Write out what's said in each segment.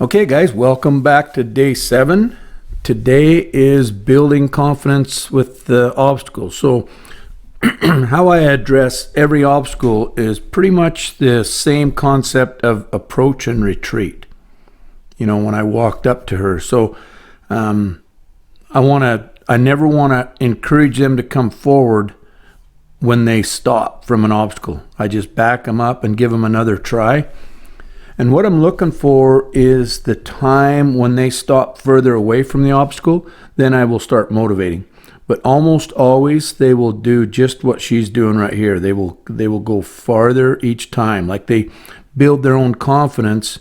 Okay, guys, welcome back to day 7. Today is building confidence with the obstacles. So how I address every obstacle is pretty much the same concept of approach and retreat. When I walked up to her. So I never want to encourage them to come forward when they stop from an obstacle. I just back them up and give them another try. And what I'm looking for is the time when they stop further away from the obstacle, then I will start motivating. But almost always they will do just what she's doing right here. They will go farther each time. Like they build their own confidence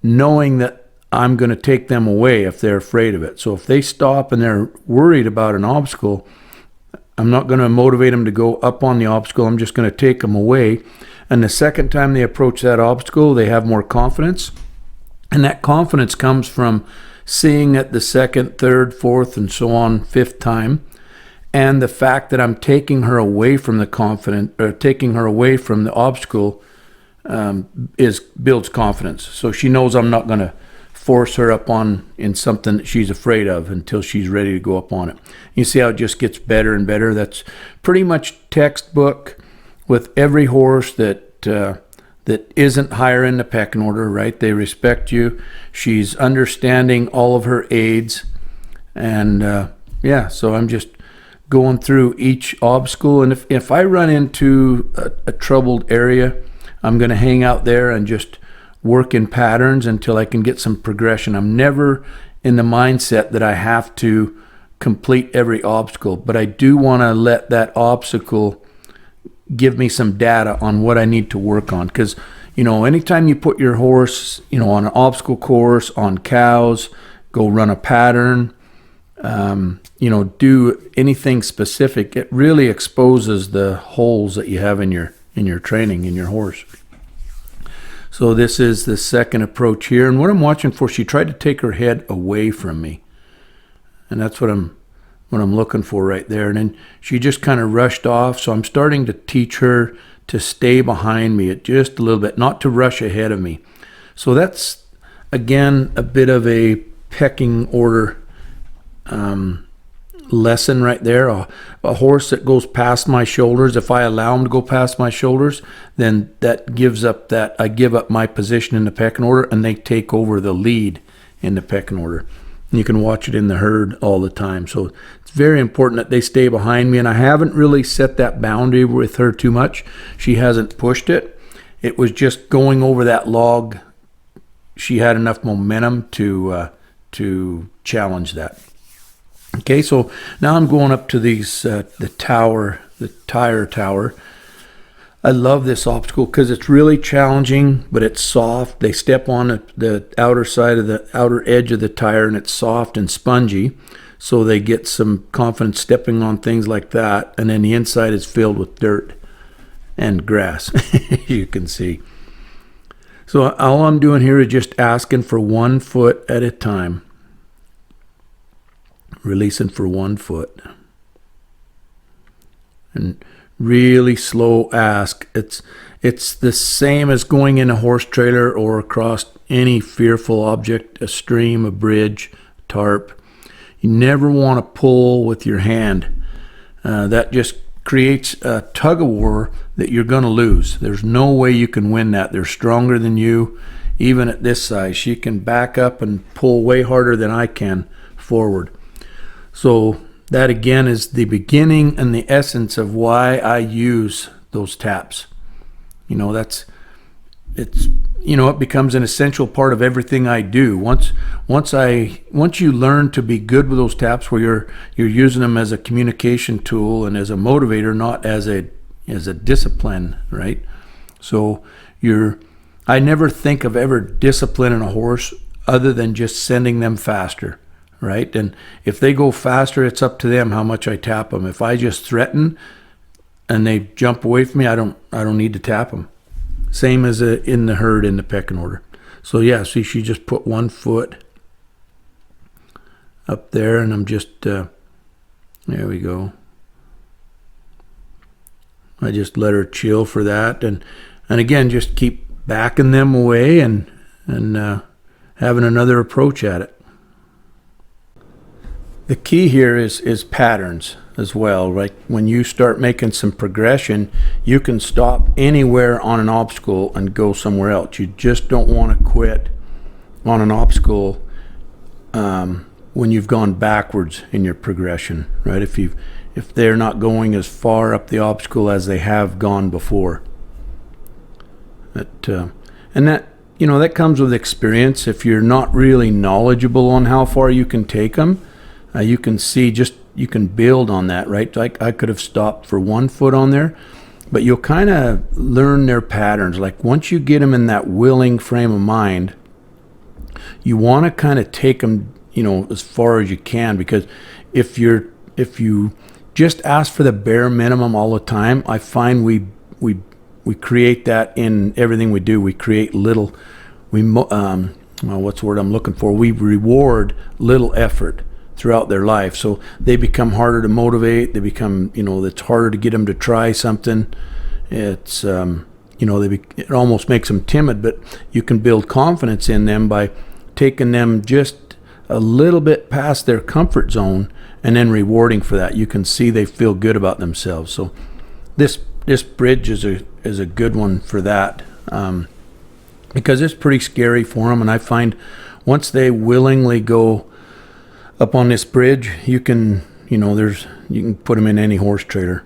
knowing that I'm going to take them away if they're afraid of it. So if they stop and they're worried about an obstacle, I'm not going to motivate them to go up on the obstacle. I'm just going to take them away. And the second time they approach that obstacle, they have more confidence. And that confidence comes from seeing it the second, third, fourth, and so on, fifth time. And the fact that I'm taking her away from the obstacle builds confidence. So she knows I'm not going to force her up in something that she's afraid of until she's ready to go up on it. You see how it just gets better and better? That's pretty much textbook with every horse that isn't higher in the pecking order, right? They respect you. She's understanding all of her aids. And so I'm just going through each obstacle. And if I run into a troubled area, I'm going to hang out there and just work in patterns until I can get some progression. I'm never in the mindset that I have to complete every obstacle, but I do want to let that obstacle give me some data on what I need to work on. Because, anytime you put your horse, on an obstacle course, on cows, go run a pattern, do anything specific, it really exposes the holes that you have in your training, in your horse. So this is the second approach here. And what I'm watching for, she tried to take her head away from me. And that's what I'm looking for right there. And then she just kind of rushed off. So I'm starting to teach her to stay behind me just a little bit, not to rush ahead of me. So that's, again, a bit of a pecking order lesson right there. A horse that goes past my shoulders, if I allow him to go past my shoulders, then that gives up that I give up my position in the pecking order, and they take over the lead in the pecking order. And you can watch it in the herd all the time. So it's very important that they stay behind me, and I haven't really set that boundary with her too much. She hasn't pushed it. It was just going over that log. She had enough momentum to challenge that. Okay, so now I'm going up to these the tire tower. I love this obstacle because it's really challenging, but it's soft. They step on the outer side of the outer edge of the tire, and it's soft and spongy, so they get some confidence stepping on things like that. And then the inside is filled with dirt and grass, you can see. So all I'm doing here is just asking for 1 foot at a time. Releasing for 1 foot. And really slow ask. It's the same as going in a horse trailer or across any fearful object, a stream, a bridge, a tarp. You never want to pull with your hand. That just creates a tug of war that you're going to lose. There's no way you can win that. They're stronger than you. Even at this size, she can back up and pull way harder than I can forward. So that again is the beginning and the essence of why I use those taps. It becomes an essential part of everything I do. Once you learn to be good with those taps, where you're using them as a communication tool and as a motivator, not as a discipline, right? So I never think of ever disciplining a horse other than just sending them faster. Right? And if they go faster, it's up to them how much I tap them. If I just threaten and they jump away from me, I don't need to tap them. Same as in the herd in the pecking order. So yeah, see, she just put 1 foot up there, and I'm just there we go. I just let her chill for that, and again, just keep backing them away and having another approach at it. The key here is patterns as well, right? When you start making some progression, you can stop anywhere on an obstacle and go somewhere else. You just don't want to quit on an obstacle when you've gone backwards in your progression, right? If they're not going as far up the obstacle as they have gone before. And that comes with experience. If you're not really knowledgeable on how far you can take them, you can see you can build on that, right? Like I could have stopped for 1 foot on there, but you'll kind of learn their patterns. Like once you get them in that willing frame of mind, you want to kind of take them, as far as you can, because if you just ask for the bare minimum all the time, I find we create that in everything we do. We create what's the word I'm looking for? We reward little effort throughout their life, so they become harder to motivate. They become, it's harder to get them to try something. It's it almost makes them timid, but you can build confidence in them by taking them just a little bit past their comfort zone and then rewarding for that. You can see they feel good about themselves. So this bridge is a good one for that, because it's pretty scary for them. And I find once they willingly go up on this bridge, you can put them in any horse trailer.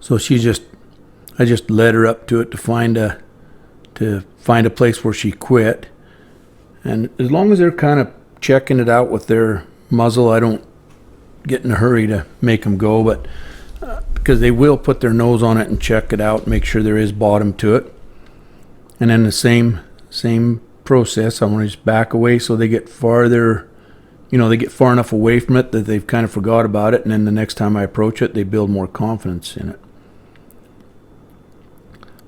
So I just led her up to it to find a place where she quit. And as long as they're kind of checking it out with their muzzle, I don't get in a hurry to make them go, but because they will put their nose on it and check it out, make sure there is bottom to it. And then the same process, I want to just back away so they get farther, they get far enough away from it that they've kind of forgot about it, and then the next time I approach it, they build more confidence in it.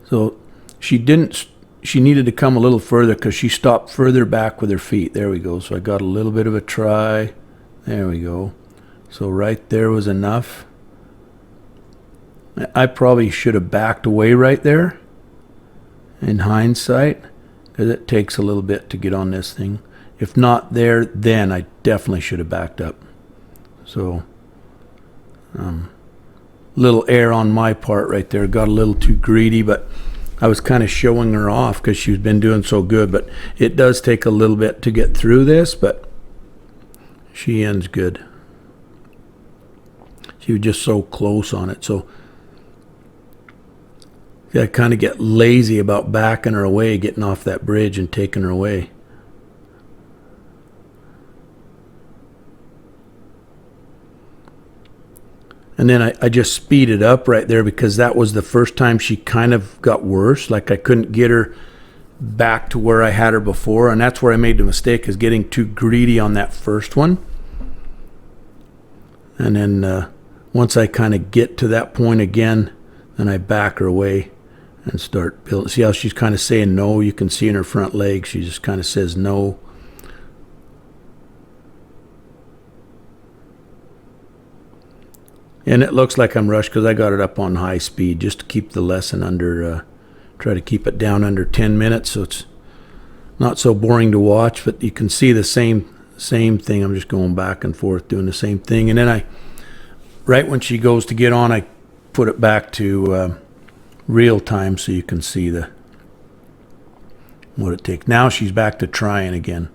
So she needed to come a little further because she stopped further back with her feet. There we go. So I got a little bit of a try. There we go. So right there was enough. I probably should have backed away right there in hindsight, because it takes a little bit to get on this thing. If not there, then I definitely should have backed up. So little error on my part right there. Got a little too greedy, but I was kind of showing her off because she's been doing so good. But it does take a little bit to get through this, but she ends good. She was just so close on it. So I kind of get lazy about backing her away, getting off that bridge and taking her away. And then I just speeded up right there because that was the first time she kind of got worse. Like I couldn't get her back to where I had her before. And that's where I made the mistake, is getting too greedy on that first one. And then once I kind of get to that point again, then I back her away and start building. See how she's kind of saying no? You can see in her front leg, she just kind of says no. And it looks like I'm rushed because I got it up on high speed just to keep the lesson under, try to keep it down under 10 minutes so it's not so boring to watch, but you can see the same thing. I'm just going back and forth doing the same thing. And then right when she goes to get on, I put it back to real time so you can see what it takes. Now she's back to trying again,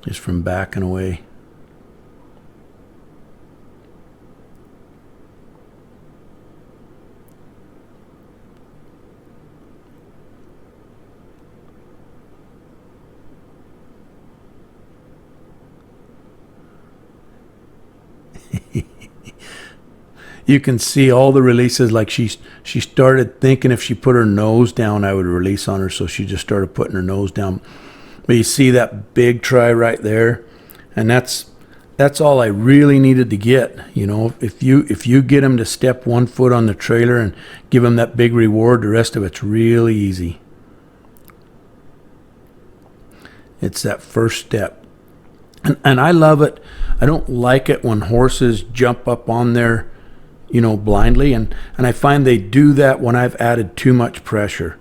just from backing away. You can see all the releases. Like she started thinking if she put her nose down, I would release on her. So she just started putting her nose down. But you see that big try right there, and that's all I really needed to get. If you get them to step 1 foot on the trailer and give them that big reward, the rest of it's really easy. It's that first step, and I love it. I don't like it when horses jump up on there, blindly. And I find they do that when I've added too much pressure.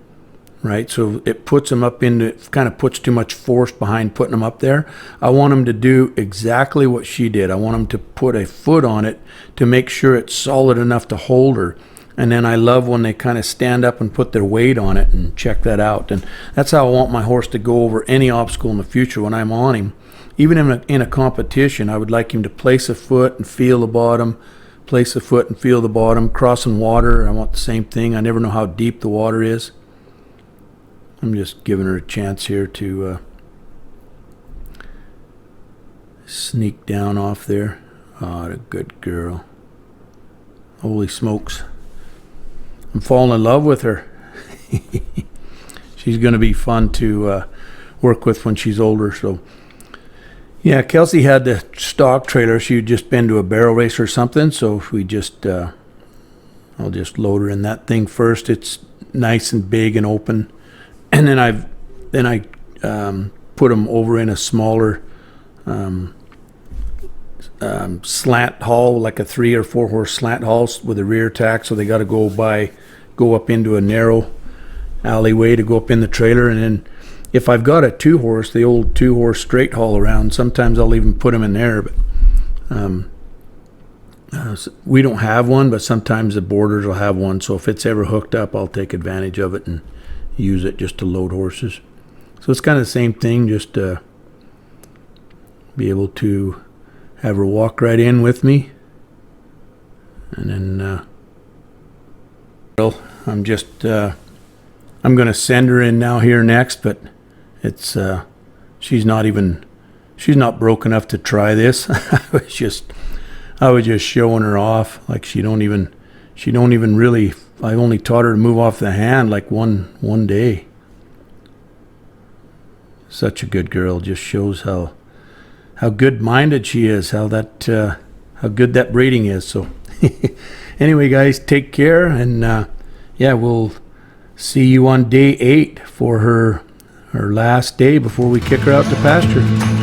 right? So it puts them up into, kind of puts too much force behind putting them up there. I want them to do exactly what she did. I want them to put a foot on it to make sure it's solid enough to hold her. And then I love when they kind of stand up and put their weight on it and check that out. And that's how I want my horse to go over any obstacle in the future when I'm on him. Even in a competition, I would like him to place a foot and feel the bottom, place a foot and feel the bottom. Crossing water, I want the same thing. I never know how deep the water is. I'm just giving her a chance here to sneak down off there. Oh, what a good girl. Holy smokes. I'm falling in love with her. She's going to be fun to work with when she's older. So, yeah, Kelsey had the stock trailer. She'd just been to a barrel race or something. So we just, I'll just load her in that thing first. It's nice and big and open. And then I put them over in a smaller slant haul, like a 3 or 4 horse slant haul with a rear tack. So they got to go up into a narrow alleyway to go up in the trailer. And then if I've got a 2 horse, the old 2 horse straight haul around, sometimes I'll even put them in there. But we don't have one, but sometimes the boarders will have one. So if it's ever hooked up, I'll take advantage of it and use it just to load horses. So it's kind of the same thing, just to be able to have her walk right in with me. And then I'm just I'm going to send her in now here next, but it's she's not broke enough to try this. I was just showing her off, like she don't even really. I only taught her to move off the hand like one day. Such a good girl. Just shows how good-minded she is, how good that breeding is. So anyway, guys, take care, and yeah, we'll see you on day 8 for her last day before we kick her out to pasture.